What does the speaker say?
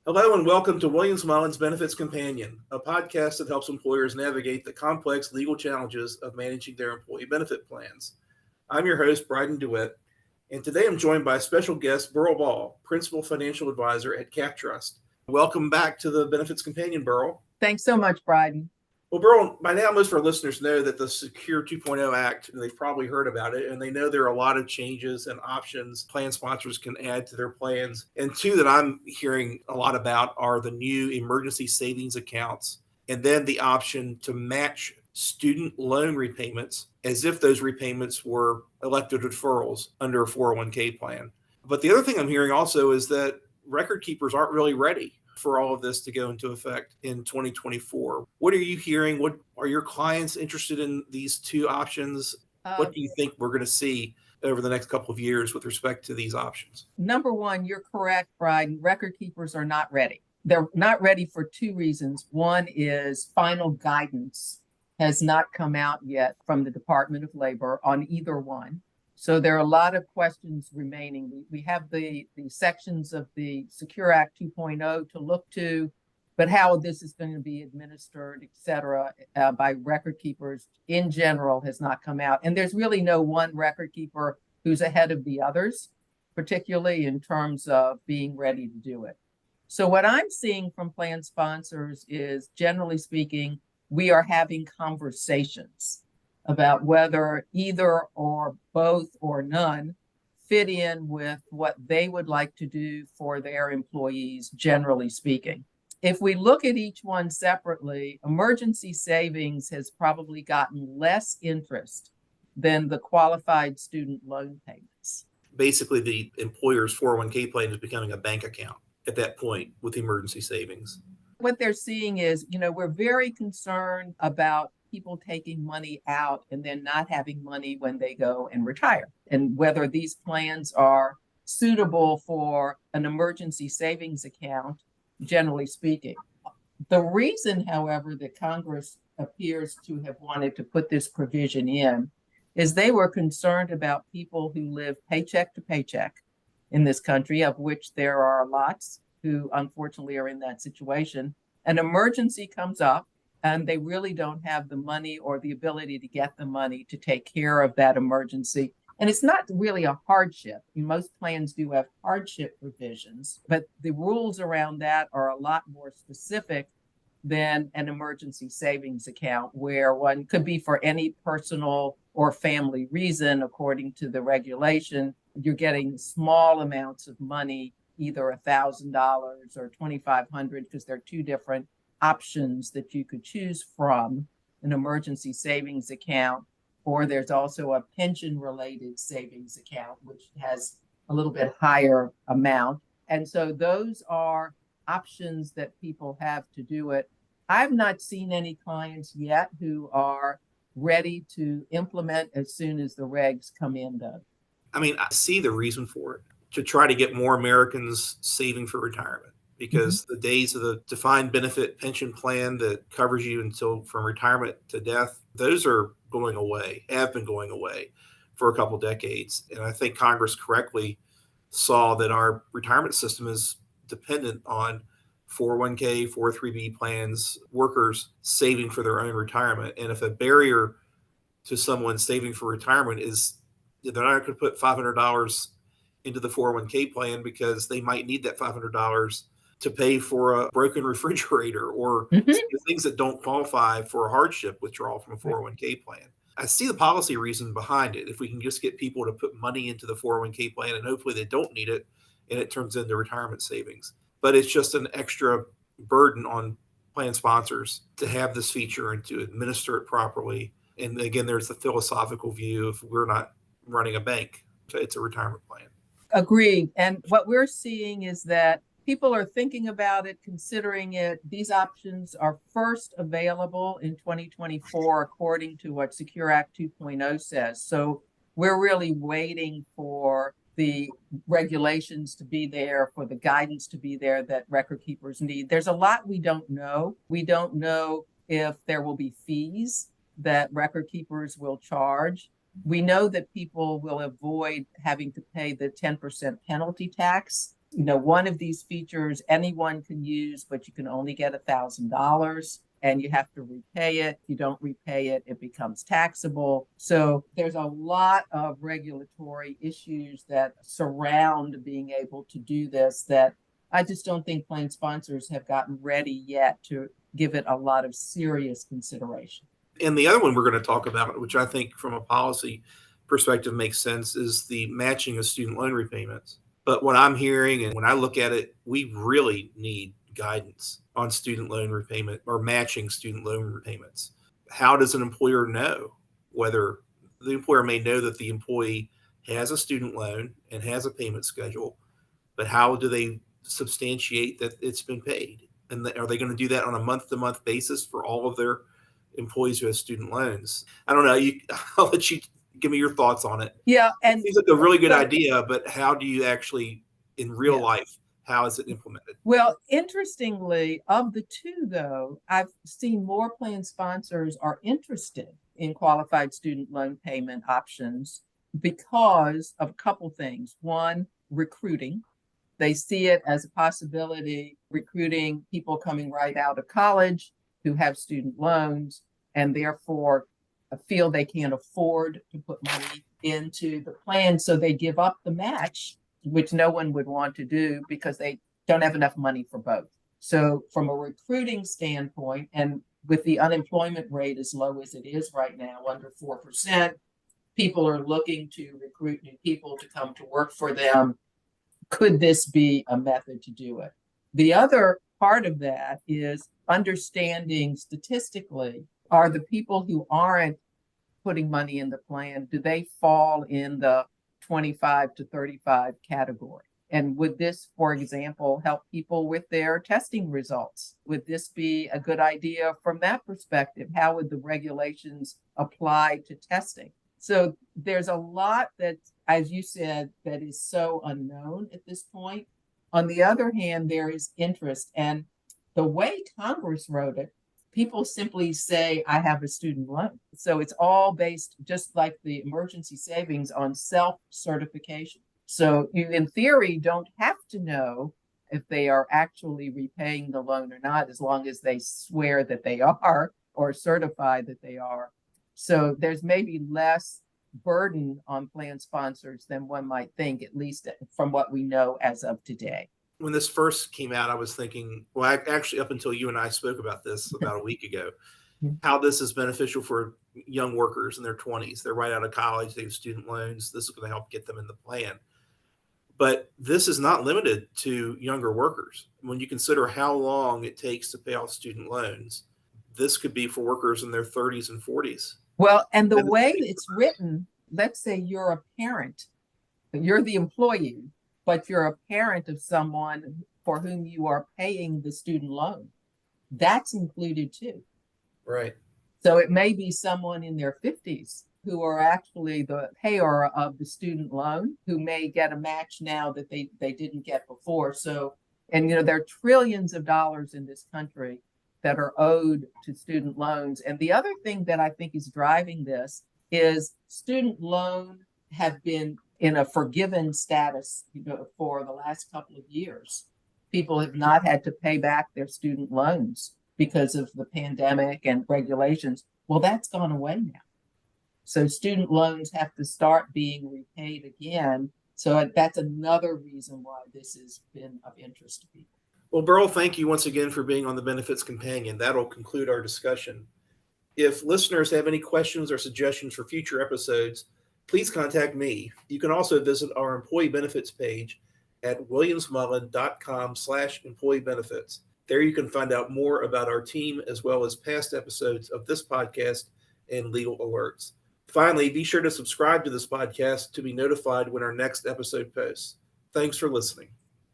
Hello and welcome to Williams Mullen's Benefits Companion, a podcast that helps employers navigate the complex legal challenges of managing their employee benefit plans. I'm your host, Brydon DeWitt, and today I'm joined by special guest Beryl Ball, Principal Financial Advisor at CAPTRUST. Welcome back to the Benefits Companion, Beryl. Thanks so much, Brydon. Well, Beryl, by now most of our listeners know that the Secure 2.0 Act, they've probably heard about it, and they know there are a lot of changes and options plan sponsors can add to their plans. And two that I'm hearing a lot about are the new emergency savings accounts, and then the option to match student loan repayments as if those repayments were elected deferrals under a 401k plan. But the other thing I'm hearing also is that record keepers aren't really ready for all of this to go into effect in 2024. What are you hearing? What are your clients interested in these two options? What do you think we're going to see over the next couple of years with respect to these options? Number one, you're correct, Brydon. Record keepers are not ready. They're not ready for two reasons. One is final guidance has not come out yet from the Department of Labor on either one. So there are a lot of questions remaining. We have the sections of the Secure Act 2.0 to look to, but how this is going to be administered, et cetera, by record keepers in general has not come out. And there's really no one record keeper who's ahead of the others, particularly in terms of being ready to do it. So what I'm seeing from plan sponsors is, generally speaking, we are having conversations about whether either or both or none fit in with what they would like to do for their employees, generally speaking. If we look at each one separately, emergency savings has probably gotten less interest than the qualified student loan payments. Basically, the employer's 401k plan is becoming a bank account at that point with emergency savings. What they're seeing is, we're very concerned about people taking money out and then not having money when they go and retire, and whether these plans are suitable for an emergency savings account, generally speaking. The reason, however, that Congress appears to have wanted to put this provision in is they were concerned about people who live paycheck to paycheck in this country, of which there are lots who unfortunately are in that situation. An emergency comes up and they really don't have the money or the ability to get the money to take care of that emergency. And it's not really a hardship. Most plans do have hardship provisions, but the rules around that are a lot more specific than an emergency savings account, where one could be for any personal or family reason. According to the regulation, you're getting small amounts of money, either $1,000 or $2,500, because there are two different options that you could choose from: an emergency savings account, or there's also a pension related savings account, which has a little bit higher amount. And so those are options that people have to do it. I've not seen any clients yet who are ready to implement as soon as the regs come in, though. I see the reason for it, to try to get more Americans saving for retirement. Because the days of the defined benefit pension plan that covers you until from retirement to death, those are going away, have been going away for a couple decades. And I think Congress correctly saw that our retirement system is dependent on 401k, 403b plans, workers saving for their own retirement. And if a barrier to someone saving for retirement is they're not going to put $500 into the 401k plan because they might need that $500 to pay for a broken refrigerator or things that don't qualify for a hardship withdrawal from a 401k plan. I see the policy reason behind it. If we can just get people to put money into the 401k plan and hopefully they don't need it and it turns into retirement savings. But it's just an extra burden on plan sponsors to have this feature and to administer it properly. And again, there's the philosophical view of we're not running a bank. It's a retirement plan. Agreed. And what we're seeing is that people are thinking about it, considering it. These options are first available in 2024, according to what Secure Act 2.0 says. So we're really waiting for the regulations to be there, for the guidance to be there that record keepers need. There's a lot we don't know. We don't know if there will be fees that record keepers will charge. We know that people will avoid having to pay the 10% penalty tax one of these features anyone can use, but you can only get $1,000 and you have to repay it. If you don't repay it, it becomes taxable. So there's a lot of regulatory issues that surround being able to do this that I just don't think plan sponsors have gotten ready yet to give it a lot of serious consideration. And the other one we're going to talk about, which I think from a policy perspective makes sense, is the matching of student loan repayments. But what I'm hearing and when I look at it, we really need guidance on student loan repayment or matching student loan repayments. How does an employer know whether the employer may know that the employee has a student loan and has a payment schedule, but how do they substantiate that it's been paid? And are they going to do that on a month-to-month basis for all of their employees who have student loans? I don't know. I'll let you give me your thoughts on it. Yeah, and it seems like a really good idea, but how do you actually, in real life, how is it implemented? Well, interestingly, of the two, though, I've seen more plan sponsors are interested in qualified student loan payment options because of a couple things. One, recruiting. They see it as a possibility, recruiting people coming right out of college who have student loans and therefore feel they can't afford to put money into the plan. So they give up the match, which no one would want to do because they don't have enough money for both. So from a recruiting standpoint, and with the unemployment rate as low as it is right now, under 4%, people are looking to recruit new people to come to work for them. Could this be a method to do it? The other part of that is understanding statistically, are the people who aren't putting money in the plan, do they fall in the 25 to 35 category? And would this, for example, help people with their testing results? Would this be a good idea from that perspective? How would the regulations apply to testing? So there's a lot that, as you said, that is so unknown at this point. On the other hand, there is interest. And the way Congress wrote it, people simply say, I have a student loan. So it's all based, just like the emergency savings, on self-certification. So you, in theory, don't have to know if they are actually repaying the loan or not, as long as they swear that they are or certify that they are. So there's maybe less burden on plan sponsors than one might think, at least from what we know as of today. When this first came out, I was thinking, well, actually, up until you and I spoke about this about a week ago, how this is beneficial for young workers in their 20s. They're right out of college, they have student loans. This is going to help get them in the plan. But this is not limited to younger workers. When you consider how long it takes to pay off student loans, this could be for workers in their 30s and 40s. Well, and the way it's written, let's say you're a parent, you're the employee, but you're a parent of someone for whom you are paying the student loan. That's included too. Right. So it may be someone in their 50s who are actually the payer of the student loan, who may get a match now that they didn't get before. So, and there are trillions of dollars in this country that are owed to student loans. And the other thing that I think is driving this is student loan have been in a forgiven status for the last couple of years. People have not had to pay back their student loans because of the pandemic and regulations. Well, that's gone away now. So student loans have to start being repaid again. So that's another reason why this has been of interest to people. Well, Beryl, thank you once again for being on the Benefits Companion. That'll conclude our discussion. If listeners have any questions or suggestions for future episodes, please contact me. You can also visit our employee benefits page at williamsmullen.com/employee benefits. There you can find out more about our team as well as past episodes of this podcast and legal alerts. Finally, be sure to subscribe to this podcast to be notified when our next episode posts. Thanks for listening.